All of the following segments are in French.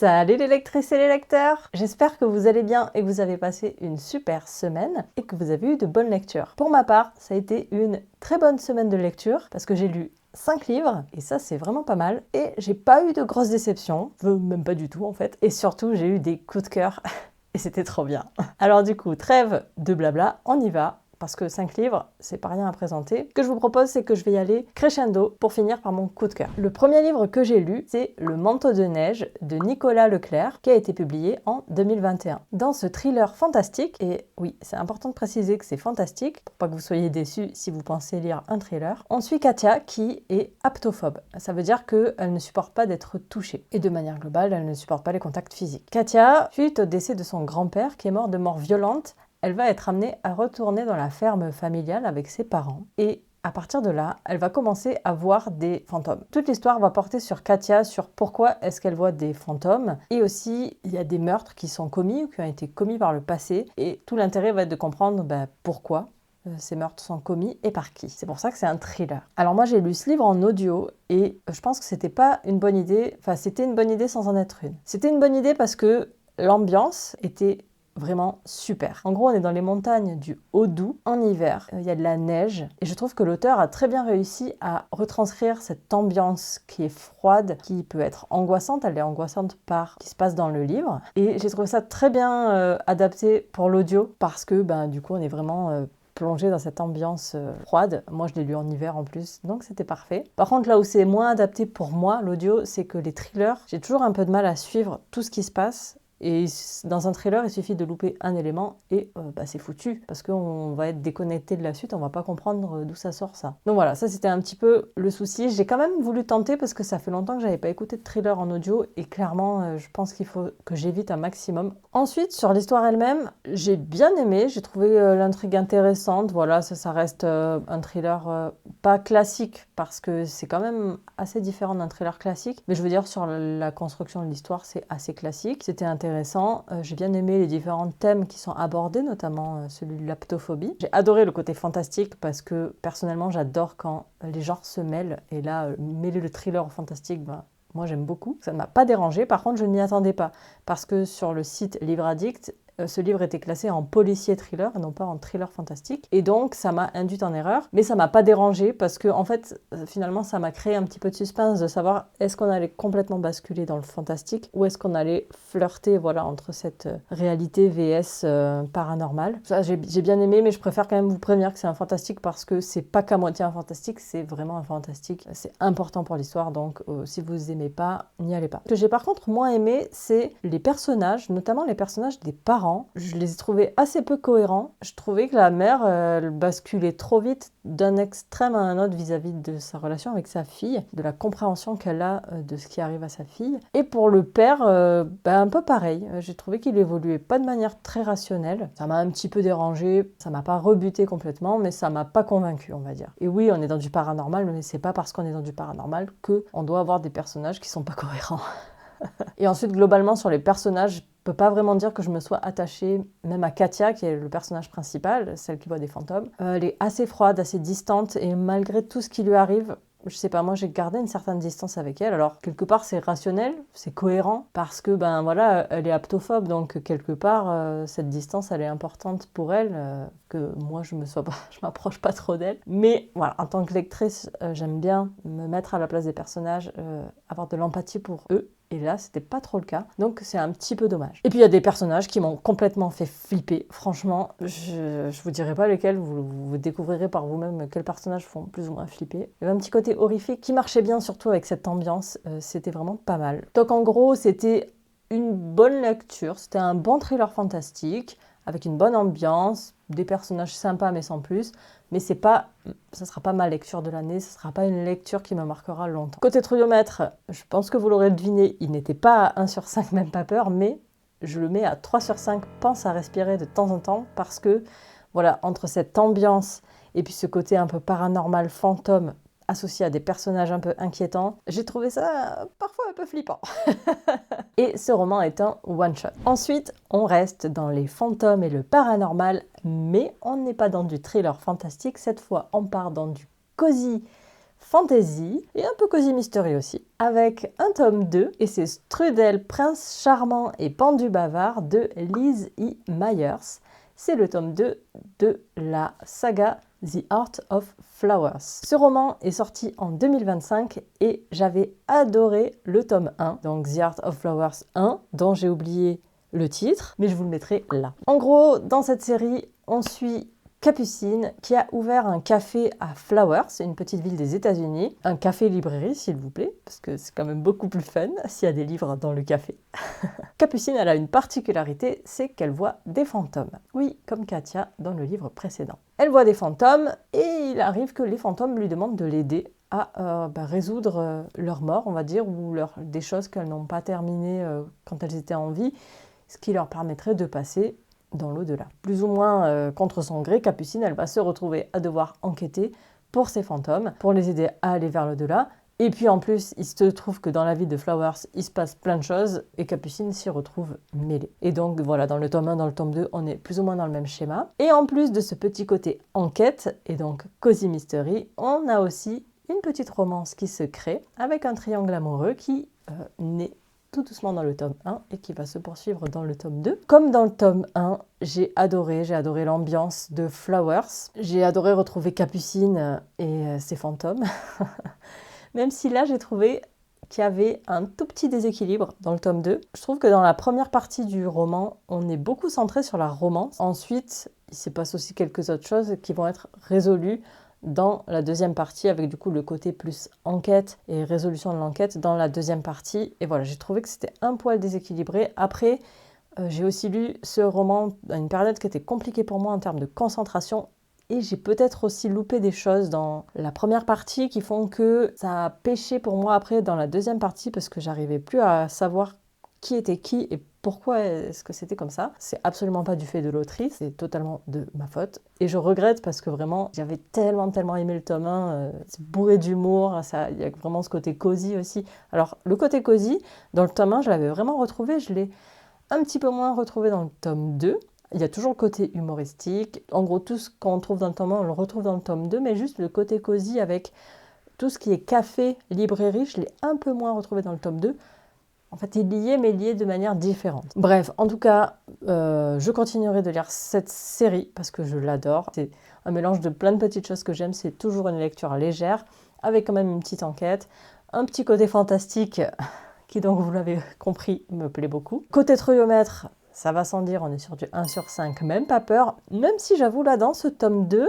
Salut les lectrices et les lecteurs! J'espère que vous allez bien et que vous avez passé une super semaine et que vous avez eu de bonnes lectures. Pour ma part, ça a été une très bonne semaine de lecture parce que j'ai lu 5 livres et ça c'est vraiment pas mal et j'ai pas eu de grosses déceptions, même pas du tout en fait, et surtout j'ai eu des coups de cœur et c'était trop bien. Alors du coup, trêve de blabla, on y va. Parce que 5 livres, c'est pas rien à présenter. Ce que je vous propose, c'est que je vais y aller crescendo pour finir par mon coup de cœur. Le premier livre que j'ai lu, c'est Le manteau de neige de Nicolas Leclerc, qui a été publié en 2021. Dans ce thriller fantastique, et oui, c'est important de préciser que c'est fantastique, pour pas que vous soyez déçus si vous pensez lire un thriller, on suit Katia qui est aptophobe. Ça veut dire qu'elle ne supporte pas d'être touchée. Et de manière globale, elle ne supporte pas les contacts physiques. Katia, suite au décès de son grand-père, qui est mort de mort violente, elle va être amenée à retourner dans la ferme familiale avec ses parents et à partir de là, elle va commencer à voir des fantômes. Toute l'histoire va porter sur Katia, sur pourquoi est-ce qu'elle voit des fantômes et aussi il y a des meurtres qui sont commis ou qui ont été commis par le passé et tout l'intérêt va être de comprendre pourquoi ces meurtres sont commis et par qui. C'est pour ça que c'est un thriller. Alors moi j'ai lu ce livre en audio et je pense que c'était pas une bonne idée, enfin c'était une bonne idée sans en être une. C'était une bonne idée parce que l'ambiance était vraiment super. En gros, on est dans les montagnes du Haut-Doubs en hiver. Il y a de la neige et je trouve que l'auteur a très bien réussi à retranscrire cette ambiance qui est froide, qui peut être angoissante. Elle est angoissante par ce qui se passe dans le livre. Et j'ai trouvé ça très bien adapté pour l'audio parce que du coup, on est vraiment plongé dans cette ambiance froide. Moi, je l'ai lu en hiver en plus, donc c'était parfait. Par contre, là où c'est moins adapté pour moi, l'audio, c'est que les thrillers, j'ai toujours un peu de mal à suivre tout ce qui se passe. Et dans un thriller, il suffit de louper un élément et c'est foutu parce qu'on va être déconnecté de la suite, on va pas comprendre d'où ça sort ça. Donc voilà, ça c'était un petit peu le souci. J'ai quand même voulu tenter parce que ça fait longtemps que j'avais pas écouté de thriller en audio et clairement, je pense qu'il faut que j'évite un maximum. Ensuite, sur l'histoire elle-même, j'ai bien aimé, j'ai trouvé l'intrigue intéressante. Voilà, ça reste un thriller pas classique parce que c'est quand même assez différent d'un thriller classique. Mais je veux dire, sur la construction de l'histoire, c'est assez classique. C'était intéressant. J'ai bien aimé les différents thèmes qui sont abordés, notamment celui de l'aptophobie. J'ai adoré le côté fantastique parce que personnellement j'adore quand les genres se mêlent et là mêler le thriller au fantastique, moi j'aime beaucoup. Ça ne m'a pas dérangé, par contre je ne m'y attendais pas parce que sur le site Livre Addict, ce livre était classé en policier thriller et non pas en thriller fantastique. Et donc, ça m'a induite en erreur. Mais ça m'a pas dérangé parce que, en fait, finalement, ça m'a créé un petit peu de suspense de savoir est-ce qu'on allait complètement basculer dans le fantastique ou est-ce qu'on allait flirter entre cette réalité vs paranormal. Ça, j'ai bien aimé, mais je préfère quand même vous prévenir que c'est un fantastique parce que c'est pas qu'à moitié un fantastique, c'est vraiment un fantastique. C'est important pour l'histoire, donc si vous aimez pas, n'y allez pas. Ce que j'ai par contre moins aimé, c'est les personnages, notamment les personnages des parents. Je les ai trouvés assez peu cohérents. Je trouvais que la mère, elle basculait trop vite d'un extrême à un autre vis-à-vis de sa relation avec sa fille, de la compréhension qu'elle a de ce qui arrive à sa fille. Et pour le père, un peu pareil. J'ai trouvé qu'il évoluait pas de manière très rationnelle. Ça m'a un petit peu dérangé, ça m'a pas rebuté complètement, mais ça m'a pas convaincu, on va dire. Et oui, on est dans du paranormal, mais c'est pas parce qu'on est dans du paranormal qu'on doit avoir des personnages qui sont pas cohérents. Et ensuite, globalement, sur les personnages, je peux pas vraiment dire que je me sois attachée, même à Katia, qui est le personnage principal, celle qui voit des fantômes. Elle est assez froide, assez distante, et malgré tout ce qui lui arrive, je sais pas, moi j'ai gardé une certaine distance avec elle. Alors, quelque part, c'est rationnel, c'est cohérent, parce que, elle est aptophobe, donc quelque part, cette distance, elle est importante pour elle, que moi, je m'approche pas trop d'elle. Mais voilà, en tant que lectrice, j'aime bien me mettre à la place des personnages, avoir de l'empathie pour eux. Et là, c'était pas trop le cas, donc c'est un petit peu dommage. Et puis il y a des personnages qui m'ont complètement fait flipper. Franchement, je vous dirai pas lesquels, vous découvrirez par vous-même quels personnages font plus ou moins flipper. Il y avait un petit côté horrifique qui marchait bien, surtout avec cette ambiance, c'était vraiment pas mal. Donc en gros, c'était une bonne lecture, c'était un bon thriller fantastique, avec une bonne ambiance, des personnages sympas mais sans plus. Mais ça sera pas ma lecture de l'année, ça sera pas une lecture qui me marquera longtemps. Côté truomètre, je pense que vous l'aurez deviné, il n'était pas à 1 sur 5, même pas peur, mais je le mets à 3 sur 5, pense à respirer de temps en temps, parce que, entre cette ambiance et puis ce côté un peu paranormal, fantôme, associé à des personnages un peu inquiétants, j'ai trouvé ça parfois un peu flippant. Et ce roman est un one-shot. Ensuite, on reste dans les fantômes et le paranormal, mais on n'est pas dans du thriller fantastique. Cette fois, on part dans du cosy fantasy et un peu cosy mystery aussi, avec un tome 2 et c'est Strudel, prince charmant et pendu bavard de Liz E. Myers. C'est le tome 2 de la saga The Art of Flowers. Ce roman est sorti en 2025 et j'avais adoré le tome 1, donc The Art of Flowers 1, dont j'ai oublié le titre, mais je vous le mettrai là. En gros, dans cette série, on suit Capucine qui a ouvert un café à Flowers, c'est une petite ville des États-Unis. Un café-librairie, s'il vous plaît, parce que c'est quand même beaucoup plus fun s'il y a des livres dans le café. Capucine, elle a une particularité, c'est qu'elle voit des fantômes. Oui, comme Katia dans le livre précédent. Elle voit des fantômes et il arrive que les fantômes lui demandent de l'aider à résoudre leur mort, on va dire, ou des choses qu'elles n'ont pas terminées quand elles étaient en vie, ce qui leur permettrait de passer dans l'au-delà. Plus ou moins contre son gré, Capucine, elle va se retrouver à devoir enquêter pour ces fantômes, pour les aider à aller vers l'au-delà. Et puis en plus, il se trouve que dans la vie de Flowers, il se passe plein de choses et Capucine s'y retrouve mêlée. Et donc voilà, dans le tome 1, dans le tome 2, on est plus ou moins dans le même schéma. Et en plus de ce petit côté enquête, et donc cozy mystery, on a aussi une petite romance qui se crée avec un triangle amoureux qui naît tout doucement dans le tome 1 et qui va se poursuivre dans le tome 2. Comme dans le tome 1, j'ai adoré l'ambiance de Flowers. J'ai adoré retrouver Capucine et ses fantômes. Même si là, j'ai trouvé qu'il y avait un tout petit déséquilibre dans le tome 2. Je trouve que dans la première partie du roman, on est beaucoup centré sur la romance. Ensuite, il se passe aussi quelques autres choses qui vont être résolues dans la deuxième partie, avec du coup le côté plus enquête et résolution de l'enquête dans la deuxième partie. Et voilà, j'ai trouvé que c'était un poil déséquilibré. Après, j'ai aussi lu ce roman à une période qui était compliquée pour moi en termes de concentration. Et j'ai peut-être aussi loupé des choses dans la première partie qui font que ça a pêché pour moi après dans la deuxième partie parce que j'arrivais plus à savoir qui était qui et pourquoi est-ce que c'était comme ça. C'est absolument pas du fait de l'autrice, c'est totalement de ma faute. Et je regrette parce que vraiment, j'avais tellement aimé le tome 1, c'est bourré d'humour, il y a vraiment ce côté cosy aussi. Alors, le côté cosy, dans le tome 1, je l'avais vraiment retrouvé, je l'ai un petit peu moins retrouvé dans le tome 2. Il y a toujours le côté humoristique. En gros, tout ce qu'on trouve dans le tome 1, on le retrouve dans le tome 2, mais juste le côté cosy avec tout ce qui est café, librairie, je l'ai un peu moins retrouvé dans le tome 2. En fait, il y est, mais lié de manière différente. Bref, en tout cas, je continuerai de lire cette série parce que je l'adore. C'est un mélange de plein de petites choses que j'aime. C'est toujours une lecture légère, avec quand même une petite enquête, un petit côté fantastique qui, donc, vous l'avez compris, me plaît beaucoup. Côté trouillomètre, ça va sans dire, on est sur du 1/5, même pas peur. Même si j'avoue, là, dans ce tome 2,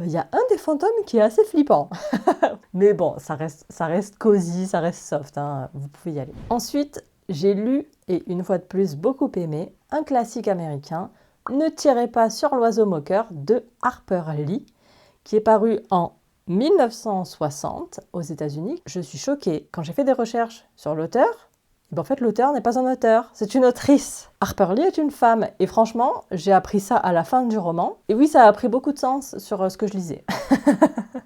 il y a un des fantômes qui est assez flippant. Mais bon, ça reste cosy, ça reste soft, hein, vous pouvez y aller. Ensuite, j'ai lu, et une fois de plus beaucoup aimé, un classique américain, Ne tirez pas sur l'oiseau moqueur de Harper Lee, qui est paru en 1960 aux États-Unis. Je suis choquée. Quand j'ai fait des recherches sur l'auteur, en fait, l'auteur n'est pas un auteur, c'est une autrice. Harper Lee est une femme. Et franchement, j'ai appris ça à la fin du roman. Et oui, ça a pris beaucoup de sens sur ce que je lisais.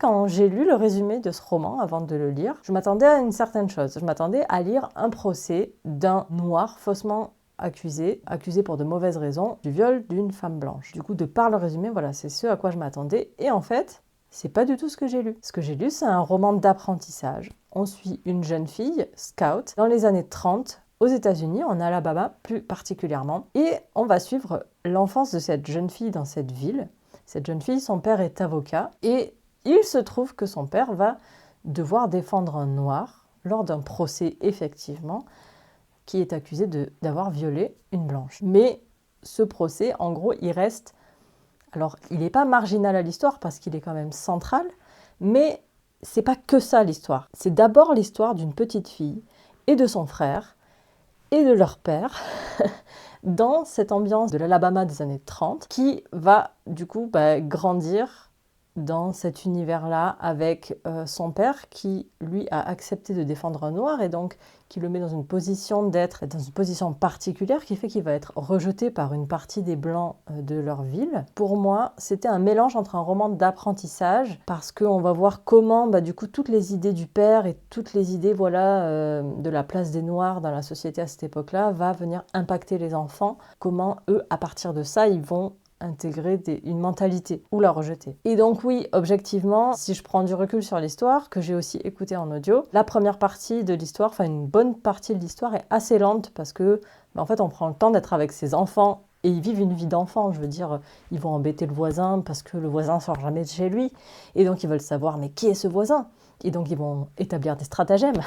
Quand j'ai lu le résumé de ce roman, avant de le lire, je m'attendais à une certaine chose. Je m'attendais à lire un procès d'un noir faussement accusé pour de mauvaises raisons, du viol d'une femme blanche. Du coup, de par le résumé, voilà, c'est ce à quoi je m'attendais. Et en fait, c'est pas du tout ce que j'ai lu. Ce que j'ai lu, c'est un roman d'apprentissage. On suit une jeune fille, scout, dans les années 30, aux États-Unis, en Alabama plus particulièrement. Et on va suivre l'enfance de cette jeune fille dans cette ville. Cette jeune fille, son père est avocat. Et il se trouve que son père va devoir défendre un noir lors d'un procès, effectivement, qui est accusé d'avoir violé une blanche. Mais ce procès, en gros, il reste... Alors, il n'est pas marginal à l'histoire parce qu'il est quand même central, mais c'est pas que ça l'histoire. C'est d'abord l'histoire d'une petite fille et de son frère et de leur père dans cette ambiance de l'Alabama des années 30 qui va du coup grandir dans cet univers-là avec son père qui, lui, a accepté de défendre un noir et donc qui le met dans une position d'être dans une position particulière qui fait qu'il va être rejeté par une partie des Blancs de leur ville. Pour moi, c'était un mélange entre un roman d'apprentissage parce qu'on va voir comment, du coup, toutes les idées du père et toutes les idées de la place des Noirs dans la société à cette époque-là va venir impacter les enfants. Comment, eux, à partir de ça, ils vont intégrer une mentalité ou la rejeter. Et donc oui, objectivement, si je prends du recul sur l'histoire, que j'ai aussi écouté en audio, la première partie de l'histoire, enfin une bonne partie de l'histoire est assez lente parce que en fait on prend le temps d'être avec ses enfants et ils vivent une vie d'enfant. Je veux dire, ils vont embêter le voisin parce que le voisin sort jamais de chez lui et donc ils veulent savoir mais qui est ce voisin? Et donc, ils vont établir des stratagèmes.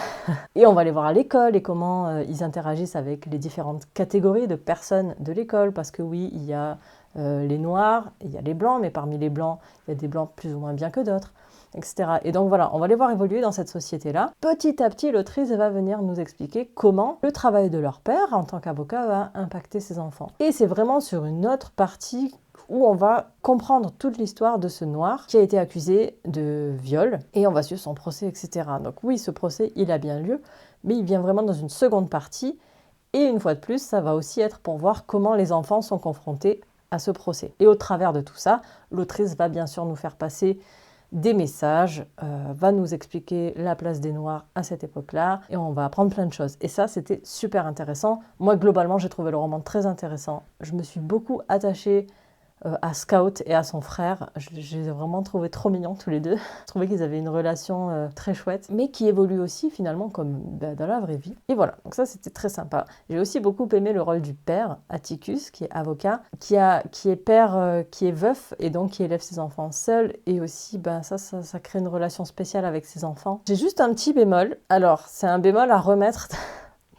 Et on va les voir à l'école et comment ils interagissent avec les différentes catégories de personnes de l'école. Parce que oui, il y a les noirs, il y a les blancs, mais parmi les blancs, il y a des blancs plus ou moins bien que d'autres, etc. Et donc voilà, on va les voir évoluer dans cette société-là. Petit à petit, l'autrice va venir nous expliquer comment le travail de leur père en tant qu'avocat va impacter ses enfants. Et c'est vraiment sur une autre partie où on va comprendre toute l'histoire de ce noir qui a été accusé de viol et on va suivre son procès, etc. Donc oui, ce procès, il a bien lieu, mais il vient vraiment dans une seconde partie et une fois de plus, ça va aussi être pour voir comment les enfants sont confrontés à ce procès. Et au travers de tout ça, l'autrice va bien sûr nous faire passer des messages, va nous expliquer la place des Noirs à cette époque-là, et on va apprendre plein de choses. Et ça, c'était super intéressant. Moi, globalement, j'ai trouvé le roman très intéressant. Je me suis beaucoup attachée à Scout et à son frère. Je les ai vraiment trouvés trop mignons tous les deux. Je trouvais qu'ils avaient une relation très chouette, mais qui évolue aussi finalement comme dans la vraie vie. Et voilà, donc ça c'était très sympa. J'ai aussi beaucoup aimé le rôle du père, Atticus, qui est avocat, qui est père, qui est veuf et donc qui élève ses enfants seul. Et aussi, ça crée une relation spéciale avec ses enfants. J'ai juste un petit bémol. Alors, c'est un bémol à remettre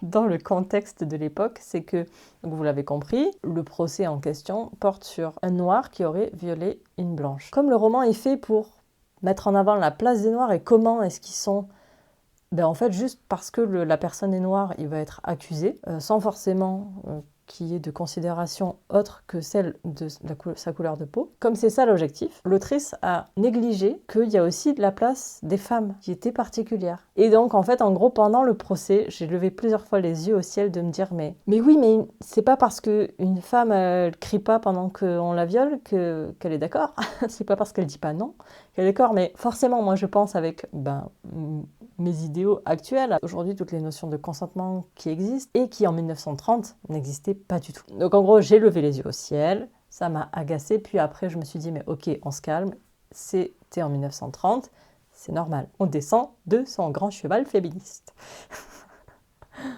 dans le contexte de l'époque, c'est que, donc vous l'avez compris, le procès en question porte sur un noir qui aurait violé une blanche. Comme le roman est fait pour mettre en avant la place des noirs et comment est-ce qu'ils sont, en fait, juste parce que la personne est noire, il va être accusé, sans forcément qu'il y ait de considération autre que celle de sa couleur de peau. Comme c'est ça l'objectif, l'autrice a négligé qu'il y a aussi de la place des femmes qui était particulière. Et donc, en fait, en gros, pendant le procès, j'ai levé plusieurs fois les yeux au ciel de me dire mais oui, mais c'est pas parce qu'une femme, elle crie pas pendant qu'on la viole qu'elle est d'accord. C'est pas parce qu'elle dit pas non qu'elle est d'accord. Mais forcément, moi, je pense avec mes idéaux actuels, aujourd'hui toutes les notions de consentement qui existent et qui en 1930 n'existaient pas du tout. Donc en gros, j'ai levé les yeux au ciel, ça m'a agacée, puis après je me suis dit mais ok, on se calme, c'était en 1930, c'est normal, on descend de son grand cheval féministe.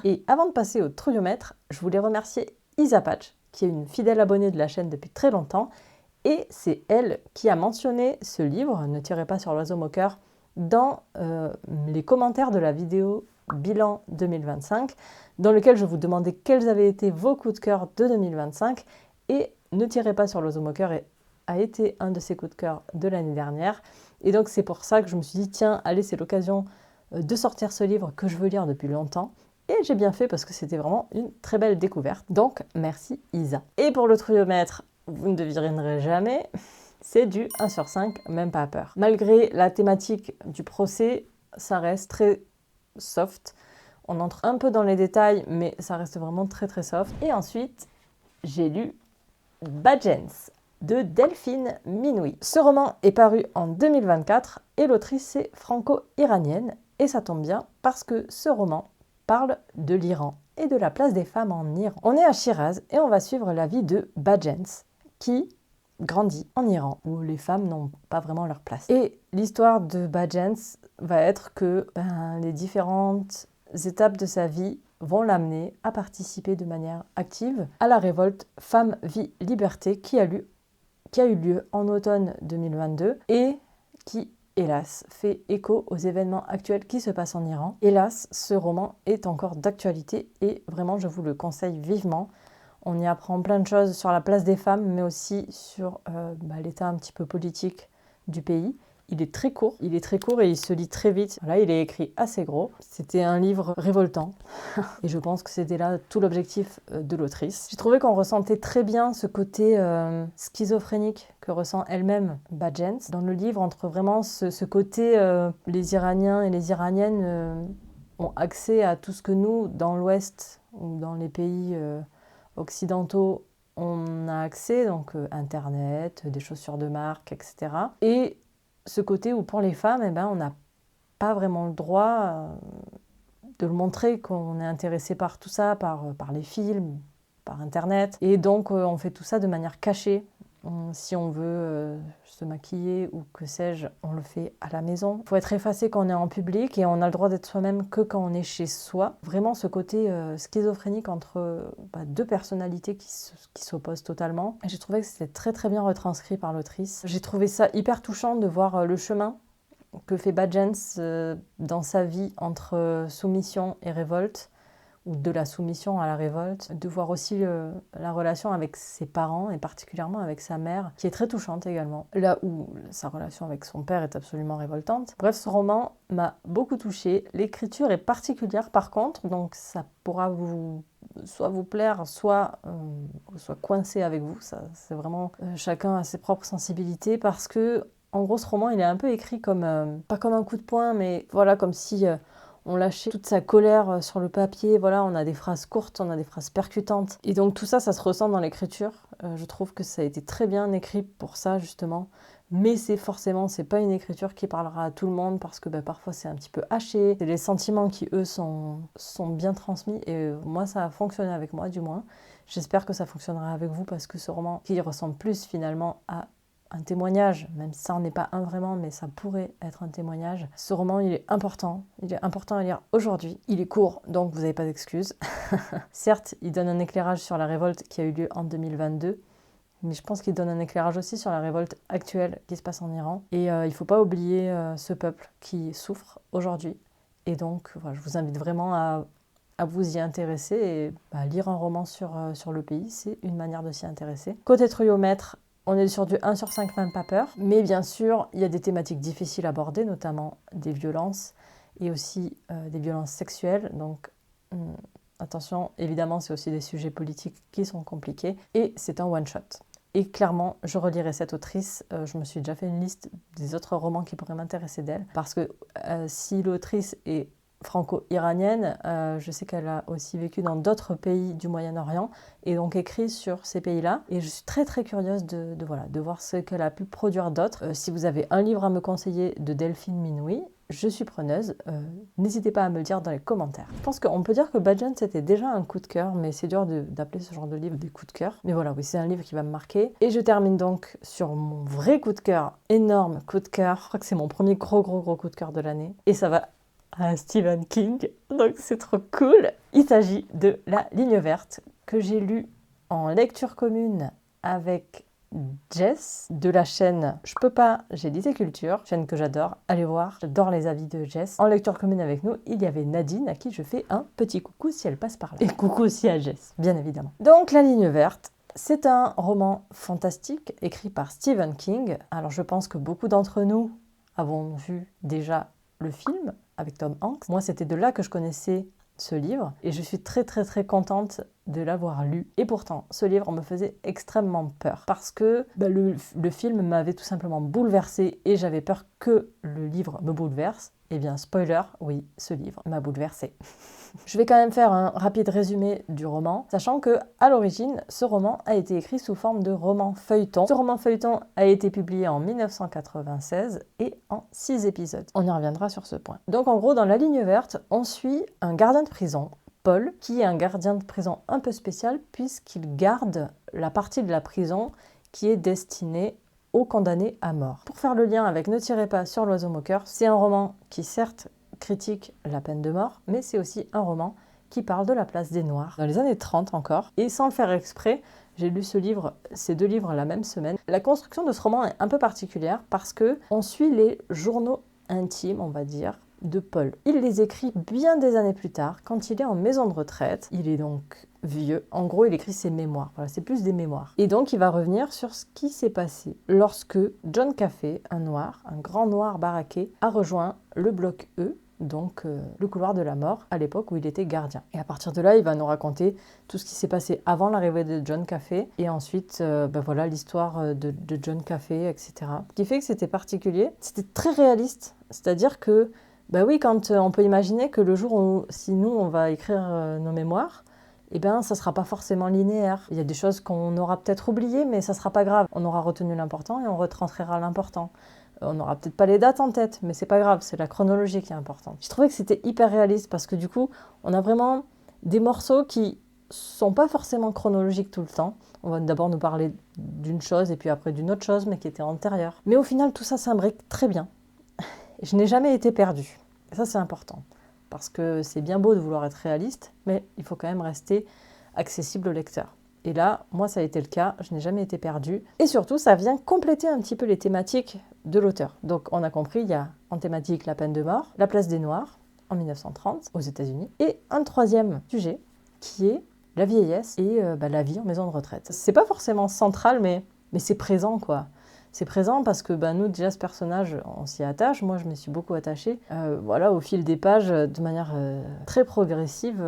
Et avant de passer au trouillomètre, je voulais remercier Isa Patch, qui est une fidèle abonnée de la chaîne depuis très longtemps, et c'est elle qui a mentionné ce livre, Ne tirez pas sur l'oiseau moqueur, dans les commentaires de la vidéo bilan 2025, dans lequel je vous demandais quels avaient été vos coups de cœur de 2025, et Ne tirez pas sur l'oiseau moqueur a été un de ces coups de cœur de l'année dernière. Et donc c'est pour ça que je me suis dit, tiens, allez, c'est l'occasion de sortir ce livre que je veux lire depuis longtemps. Et j'ai bien fait parce que c'était vraiment une très belle découverte. Donc merci Isa. Et pour le trouillomètre, vous ne devinerez jamais, c'est du 1 sur 5, même pas peur. Malgré la thématique du procès, ça reste très soft. On entre un peu dans les détails, mais ça reste vraiment très très soft. Et ensuite, j'ai lu Badgents de Delphine Minoui. Ce roman est paru en 2024 et l'autrice est franco-iranienne. Et ça tombe bien parce que ce roman parle de l'Iran et de la place des femmes en Iran. On est à Shiraz et on va suivre la vie de Badgents qui grandit en Iran, où les femmes n'ont pas vraiment leur place. Et l'histoire de Badgents va être que les différentes étapes de sa vie vont l'amener à participer de manière active à la révolte Femmes, Vie, Liberté qui a eu lieu en automne 2022 et qui, hélas, fait écho aux événements actuels qui se passent en Iran. Hélas, ce roman est encore d'actualité et vraiment, je vous le conseille vivement. On y apprend plein de choses sur la place des femmes, mais aussi sur l'état un petit peu politique du pays. Il est très court et il se lit très vite. Là, il est écrit assez gros. C'était un livre révoltant et je pense que c'était là tout l'objectif de l'autrice. J'ai trouvé qu'on ressentait très bien ce côté schizophrénique que ressent elle-même Badgents dans le livre, entre vraiment ce côté les Iraniens et les Iraniennes ont accès à tout ce que nous, dans l'Ouest ou dans les pays occidentaux, on a accès, donc Internet, des chaussures de marque, etc. Et ce côté où pour les femmes, on n'a pas vraiment le droit de le montrer qu'on est intéressé par tout ça, par les films, par Internet. Et donc on fait tout ça de manière cachée. Si on veut se maquiller ou que sais-je, on le fait à la maison. Il faut être effacé quand on est en public et on a le droit d'être soi-même que quand on est chez soi. Vraiment ce côté schizophrénique entre deux personnalités qui s'opposent totalement. J'ai trouvé que c'était très très bien retranscrit par l'autrice. J'ai trouvé ça hyper touchant de voir le chemin que fait Badgens dans sa vie entre soumission et révolte, ou de la soumission à la révolte, de voir aussi la relation avec ses parents, et particulièrement avec sa mère, qui est très touchante également, là où sa relation avec son père est absolument révoltante. Bref, ce roman m'a beaucoup touchée. L'écriture est particulière par contre, donc ça pourra soit vous plaire, soit coincer avec vous. Ça, c'est vraiment chacun a ses propres sensibilités, parce que en gros, ce roman, il est un peu écrit comme, pas comme un coup de poing, mais voilà, comme si on lâchait toute sa colère sur le papier. Voilà, on a des phrases courtes, on a des phrases percutantes. Et donc tout ça, ça se ressent dans l'écriture. Je trouve que ça a été très bien écrit pour ça, justement. Mais c'est pas une écriture qui parlera à tout le monde, parce que parfois c'est un petit peu haché. C'est les sentiments qui, eux, sont bien transmis. Et moi, ça a fonctionné avec moi, du moins. J'espère que ça fonctionnera avec vous, parce que ce roman, qui ressemble plus finalement à un témoignage, même si ça n'en est pas un vraiment, mais ça pourrait être un témoignage. Ce roman, il est important à lire aujourd'hui. Il est court, donc vous n'avez pas d'excuses. Certes, il donne un éclairage sur la révolte qui a eu lieu en 2022, mais je pense qu'il donne un éclairage aussi sur la révolte actuelle qui se passe en Iran. Et il ne faut pas oublier ce peuple qui souffre aujourd'hui. Et donc, voilà, je vous invite vraiment à vous y intéresser, et lire un roman sur le pays, c'est une manière de s'y intéresser. Côté Trouillomètre, on est sur du 1 sur 5 même pas peur, mais bien sûr, il y a des thématiques difficiles à aborder, notamment des violences et aussi des violences sexuelles. Donc attention, évidemment, c'est aussi des sujets politiques qui sont compliqués, et c'est un one-shot. Et clairement, je relirai cette autrice. Je me suis déjà fait une liste des autres romans qui pourraient m'intéresser d'elle, parce que si l'autrice est franco-iranienne, je sais qu'elle a aussi vécu dans d'autres pays du Moyen-Orient et donc écrit sur ces pays-là, et je suis très très curieuse de voir ce qu'elle a pu produire d'autre. Si vous avez un livre à me conseiller de Delphine Minoui, je suis preneuse, n'hésitez pas à me le dire dans les commentaires. Je pense qu'on peut dire que Badgens c'était déjà un coup de cœur, mais c'est dur d'appeler ce genre de livre des coups de cœur. Mais voilà, oui, c'est un livre qui va me marquer. Et je termine donc sur mon vrai coup de cœur, énorme coup de cœur. Je crois que c'est mon premier gros coup de cœur de l'année, et ça va à Stephen King, donc c'est trop cool. Il s'agit de La Ligne verte, que j'ai lu en lecture commune avec Jess de la chaîne Je peux pas, j'ai Lit et Culture, chaîne que j'adore, allez voir, j'adore les avis de Jess. En lecture commune avec nous, il y avait Nadine, à qui je fais un petit coucou si elle passe par là. Et coucou aussi à Jess, bien évidemment. Donc La Ligne verte, c'est un roman fantastique écrit par Stephen King. Alors je pense que beaucoup d'entre nous avons vu déjà le film avec Tom Hanks. Moi, c'était de là que je connaissais ce livre, et je suis très très très contente de l'avoir lu. Et pourtant, ce livre me faisait extrêmement peur, parce que le film m'avait tout simplement bouleversée, et j'avais peur que le livre me bouleverse. Eh bien, spoiler, oui, ce livre m'a bouleversée. Je vais quand même faire un rapide résumé du roman, sachant que à l'origine, ce roman a été écrit sous forme de roman feuilleton. Ce roman feuilleton a été publié en 1996 et en 6 épisodes. On y reviendra sur ce point. Donc en gros, dans La Ligne verte, on suit un gardien de prison, Paul, qui est un gardien de prison un peu spécial, puisqu'il garde la partie de la prison qui est destinée aux condamnés à mort. Pour faire le lien avec Ne tirez pas sur l'oiseau moqueur, c'est un roman qui certes critique la peine de mort, mais c'est aussi un roman qui parle de la place des Noirs, dans les années 30 encore. Et sans le faire exprès, j'ai lu ces 2 livres la même semaine. La construction de ce roman est un peu particulière, parce que on suit les journaux intimes, on va dire, de Paul. Il les écrit bien des années plus tard, quand il est en maison de retraite. Il est donc vieux. En gros, il écrit ses mémoires. Voilà, c'est plus des mémoires. Et donc, il va revenir sur ce qui s'est passé lorsque John Caffey, un grand noir baraqué, a rejoint le bloc E, donc le couloir de la mort, à l'époque où il était gardien. Et à partir de là, il va nous raconter tout ce qui s'est passé avant l'arrivée de John Caffey, et ensuite voilà l'histoire de John Caffey, etc. Ce qui fait que c'était particulier. C'était très réaliste, c'est-à-dire que oui, quand on peut imaginer que le jour où, si nous on va écrire nos mémoires, eh bien ça sera pas forcément linéaire. Il y a des choses qu'on aura peut-être oubliées, mais ça sera pas grave. On aura retenu l'important et on retranscrira l'important. On n'aura peut-être pas les dates en tête, mais c'est pas grave, c'est la chronologie qui est importante. Je trouvais que c'était hyper réaliste, parce que du coup, on a vraiment des morceaux qui sont pas forcément chronologiques tout le temps. On va d'abord nous parler d'une chose et puis après d'une autre chose, mais qui était antérieure. Mais au final, tout ça s'imbrique très bien. Et je n'ai jamais été perdue. Et ça, c'est important. Parce que c'est bien beau de vouloir être réaliste, mais il faut quand même rester accessible au lecteur. Et là, moi, ça a été le cas, je n'ai jamais été perdue. Et surtout, ça vient compléter un petit peu les thématiques de l'auteur. Donc, on a compris, il y a en thématique la peine de mort, la place des Noirs, en 1930, aux États-Unis, et un troisième sujet, qui est la vieillesse et la vie en maison de retraite. C'est pas forcément central, mais c'est présent, quoi. C'est présent parce que nous, déjà, ce personnage, on s'y attache. Moi, je me suis beaucoup attachée. Au fil des pages, de manière très progressive,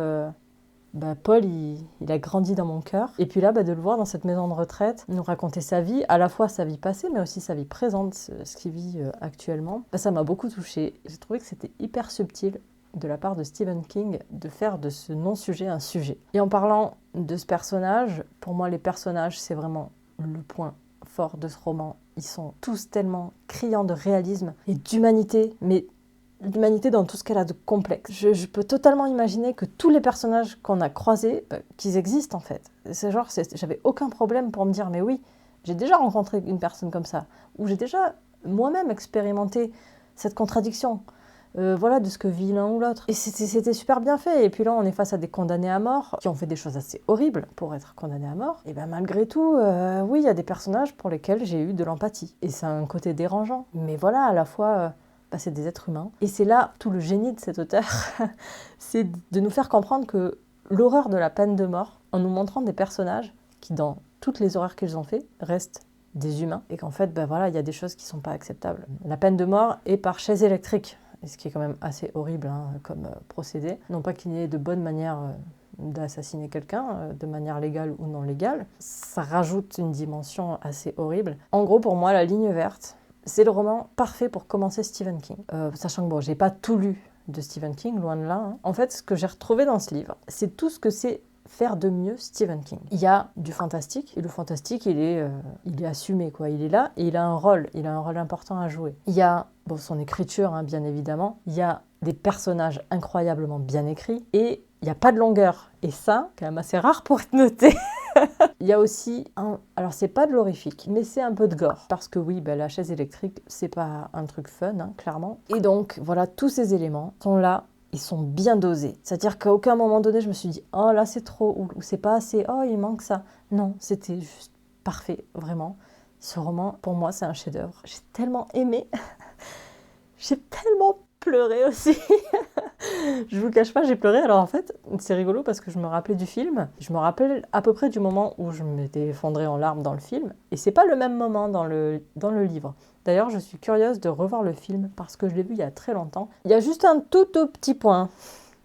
Paul, il a grandi dans mon cœur. Et puis là, de le voir dans cette maison de retraite, nous raconter sa vie, à la fois sa vie passée, mais aussi sa vie présente, ce qu'il vit actuellement, ça m'a beaucoup touchée. J'ai trouvé que c'était hyper subtil de la part de Stephen King de faire de ce non-sujet un sujet. Et en parlant de ce personnage, pour moi, les personnages, c'est vraiment le point fort de ce roman. Ils sont tous tellement criants de réalisme et d'humanité, mais l'humanité dans tout ce qu'elle a de complexe. Je peux totalement imaginer que tous les personnages qu'on a croisés, qu'ils existent en fait. J'avais aucun problème pour me dire, mais oui, j'ai déjà rencontré une personne comme ça, ou j'ai déjà moi-même expérimenté cette contradiction, de ce que vit l'un ou l'autre. Et c'était super bien fait. Et puis là, on est face à des condamnés à mort, qui ont fait des choses assez horribles pour être condamnés à mort. Et malgré tout, oui, il y a des personnages pour lesquels j'ai eu de l'empathie. Et c'est un côté dérangeant. Mais voilà, à la fois... c'est des êtres humains. Et c'est là tout le génie de cet auteur, c'est de nous faire comprendre que l'horreur de la peine de mort, en nous montrant des personnages qui, dans toutes les horreurs qu'ils ont fait, restent des humains. Et qu'en fait, il y a des choses qui ne sont pas acceptables. La peine de mort est par chaise électrique, et ce qui est quand même assez horrible comme procédé. Non pas qu'il n'y ait de bonne manière d'assassiner quelqu'un, de manière légale ou non légale. Ça rajoute une dimension assez horrible. En gros, pour moi, La Ligne verte, c'est le roman parfait pour commencer Stephen King. Sachant que j'ai pas tout lu de Stephen King, loin de là. En fait, ce que j'ai retrouvé dans ce livre, c'est tout ce que c'est faire de mieux Stephen King. Il y a du fantastique, et le fantastique, il est assumé, quoi. Il est là, et il a un rôle important à jouer. Il y a son écriture, bien évidemment. Il y a des personnages incroyablement bien écrits, et il n'y a pas de longueur. Et ça, quand même assez rare pour être noté. Il y a aussi alors c'est pas de l'horrifique, mais c'est un peu de gore. Parce que oui, la chaise électrique, c'est pas un truc fun, clairement. Et donc, voilà, tous ces éléments sont là, ils sont bien dosés. C'est-à-dire qu'à aucun moment donné, je me suis dit, oh là c'est trop, ou c'est pas assez, oh il manque ça. Non, c'était juste parfait, vraiment. Ce roman, pour moi, c'est un chef-d'œuvre. J'ai tellement aimé. J'ai tellement pleuré aussi. Je vous cache pas, j'ai pleuré. Alors en fait, c'est rigolo parce que je me rappelais du film. Je me rappelle à peu près du moment où je m'étais effondrée en larmes dans le film. Et c'est pas le même moment dans le livre. D'ailleurs, je suis curieuse de revoir le film parce que je l'ai vu il y a très longtemps. Il y a juste un tout petit point.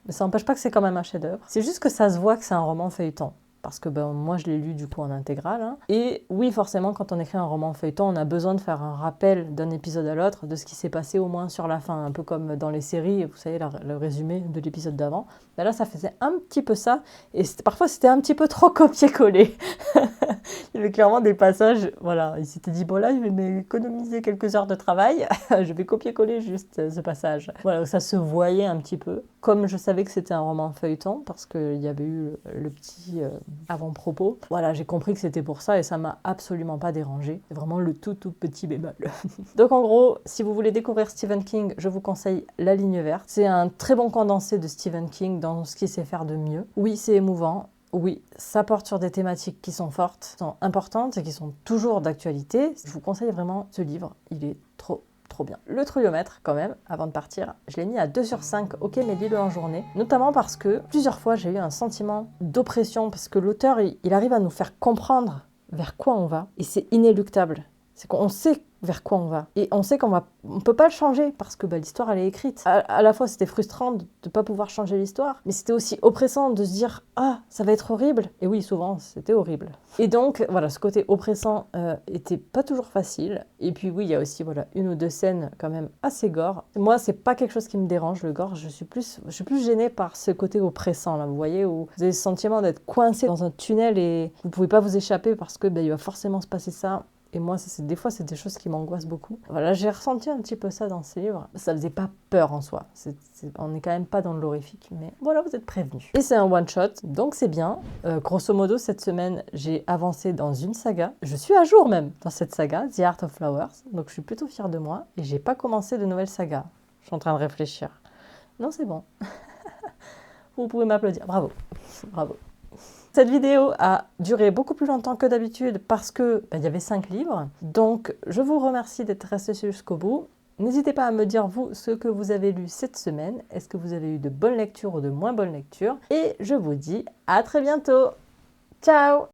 Mais ça n'empêche pas que c'est quand même un chef-d'œuvre. C'est juste que ça se voit que c'est un roman feuilleton. Parce que moi, je l'ai lu du coup en intégrale. Et oui, forcément, quand on écrit un roman feuilleton, on a besoin de faire un rappel d'un épisode à l'autre, de ce qui s'est passé au moins sur la fin. Un peu comme dans les séries, vous savez, le résumé de l'épisode d'avant. Là, ça faisait un petit peu ça. Et parfois, c'était un petit peu trop copier-coller. Il y avait clairement des passages, il s'était dit, là, je vais m'économiser quelques heures de travail. Je vais copier-coller juste ce passage. Ça se voyait un petit peu. Comme je savais que c'était un roman feuilleton, parce qu'il y avait eu le petit... avant-propos. J'ai compris que c'était pour ça et ça m'a absolument pas dérangé. C'est vraiment le tout petit bémol. Donc en gros, si vous voulez découvrir Stephen King, je vous conseille La Ligne verte. C'est un très bon condensé de Stephen King dans ce qu'il sait faire de mieux. Oui, c'est émouvant. Oui, ça porte sur des thématiques qui sont fortes, qui sont importantes et qui sont toujours d'actualité. Je vous conseille vraiment ce livre. Il est trop bien. Le trouillomètre, quand même, avant de partir, je l'ai mis à 2 sur 5, ok, mais lis-le en journée. Notamment parce que plusieurs fois, j'ai eu un sentiment d'oppression, parce que l'auteur, il arrive à nous faire comprendre vers quoi on va, et c'est inéluctable. C'est qu'on sait vers quoi on va. Et on sait on peut pas le changer parce que l'histoire, elle est écrite. À la fois, c'était frustrant de ne pas pouvoir changer l'histoire, mais c'était aussi oppressant de se dire « Ah, ça va être horrible !» Et oui, souvent, c'était horrible. Et donc, ce côté oppressant était pas toujours facile. Et puis oui, il y a aussi une ou deux scènes quand même assez gore. Moi, c'est pas quelque chose qui me dérange, le gore. Je suis plus gênée par ce côté oppressant, là, vous voyez, où vous avez le sentiment d'être coincé dans un tunnel et vous pouvez pas vous échapper parce que il va forcément se passer ça. Et moi, des fois, c'est des choses qui m'angoissent beaucoup. Voilà, j'ai ressenti un petit peu ça dans ce livre. Ça faisait pas peur en soi. On n'est quand même pas dans l'horrifique, mais voilà, vous êtes prévenus. Et c'est un one-shot, donc c'est bien. Grosso modo, cette semaine, j'ai avancé dans une saga. Je suis à jour même dans cette saga, The Art of Flowers. Donc je suis plutôt fière de moi. Et j'ai pas commencé de nouvelles sagas. Je suis en train de réfléchir. Non, c'est bon. Vous pouvez m'applaudir. Bravo. Bravo. Cette vidéo a duré beaucoup plus longtemps que d'habitude parce que il y avait 5 livres. Donc, je vous remercie d'être resté jusqu'au bout. N'hésitez pas à me dire, vous, ce que vous avez lu cette semaine. Est-ce que vous avez eu de bonnes lectures ou de moins bonnes lectures? Et je vous dis à très bientôt. Ciao!